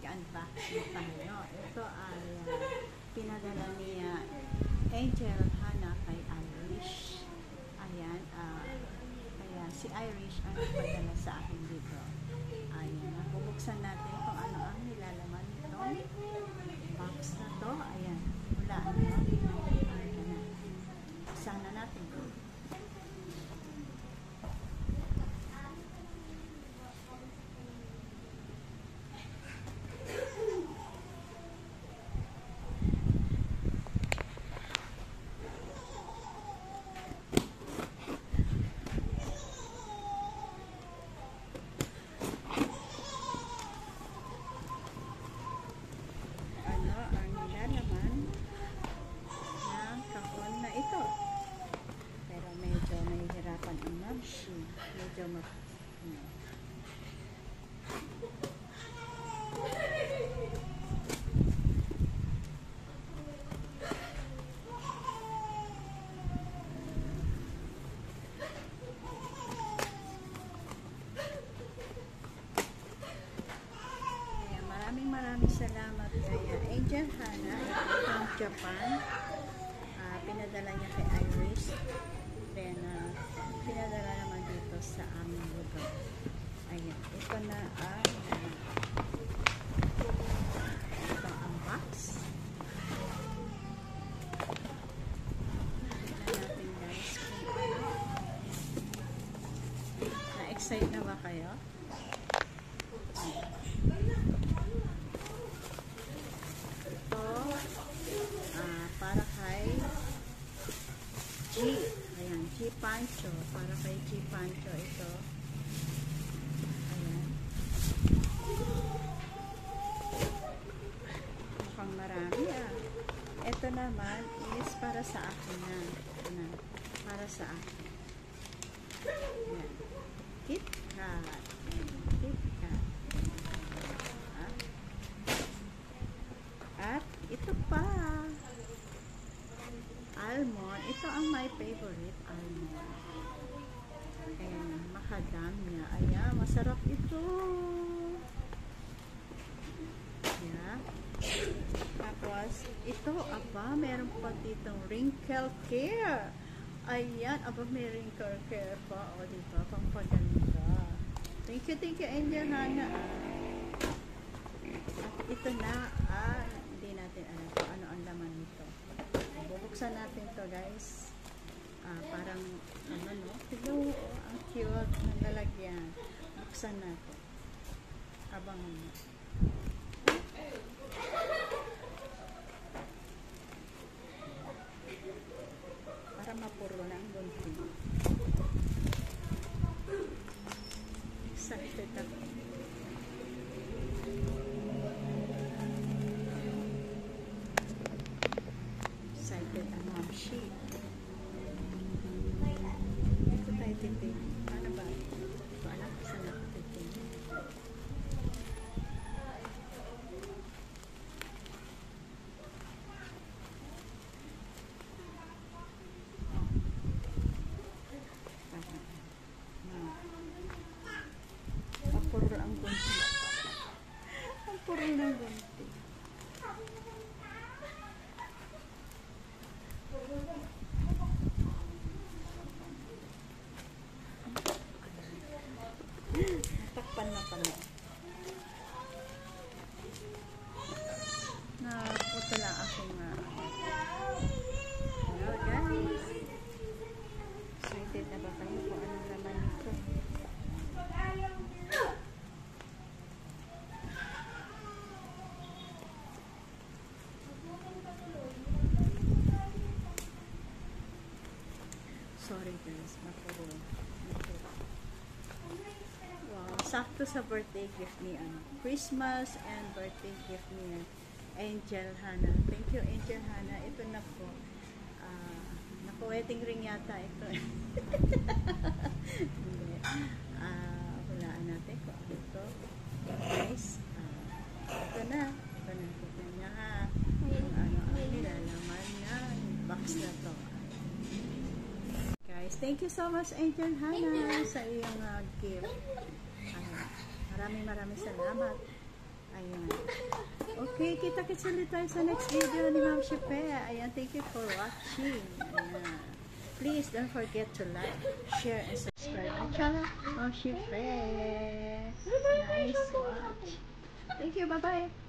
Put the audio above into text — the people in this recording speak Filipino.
mag-unboxing tayo. Ito ay pinadala niya Angel Hana kay Irish. Ayan, kaya si Irish ang nagpadala sa akin dito. Ayan, bubuksan natin kung ano ang nilalaman nitong box na to. Ayan, hulaan nyo. Ayan, sana natin. Medyo maraming salamat kay Angel Hana from Japan. Pinadala niya kay Irish. Then, pinadala naman dito sa aming lugar. Ayan. Ito na ang box. Tignan natin guys. Na-excite na ba kayo? Ito, para kay Ayan, G Pancho. Para kay G Pancho ito. Ayan. Mukhang marami Ito naman is para sa akin na. Ayan. Para sa akin. Ayan. Kit Kat. Kit Kat. At ito pa. Almond. Ito ang my favorite almond. Ayan, macadamia. Ayan, masarap ito. Ayan. Tapos, ito, meron pa ditong wrinkle care. Ayan, may wrinkle care pa. O, dito, pang paganda. Thank you, Angel Hana. At ito na, hindi natin alam kung ano ang laman nito. Bubuksan natin to guys. Parang no? Tignan mo, ang cute ng lalagyan. Buksan natin. Abangan mo. Para mapuro na ang gunting. Excited ako. Excited ang mom sheet. Ito tayo titig. Ano ba? Ito alam ko saan ako titig. Puro ang gunti. Ang puro ng gunti. Natakpan na pala. Naputo lang aking hello guys. Excited na ba kayo kung anong laman nito? Sorry guys, mapuro. Wow, sakto sa birthday gift ni Christmas and birthday gift ni Angel Hana. Thank you Angel Hana. Ito na po. Naka-wedding ring yata ito. Hindi. Hulaan natin kung ano ito. Guys, ito na. Ito na. Tignan niya kung ano ang nilalaman na box na to. Guys, thank you so much Angel Hana sa iyong gift. Maraming salamat. Ayan. Okay, kita-kits ulit tayo sa next video ni Ma'am Shepe. Ayan, thank you for watching. Ayan. Please don't forget to like, share, and subscribe my channel, Ma'am Shepe. Nice watch. Thank you, bye-bye.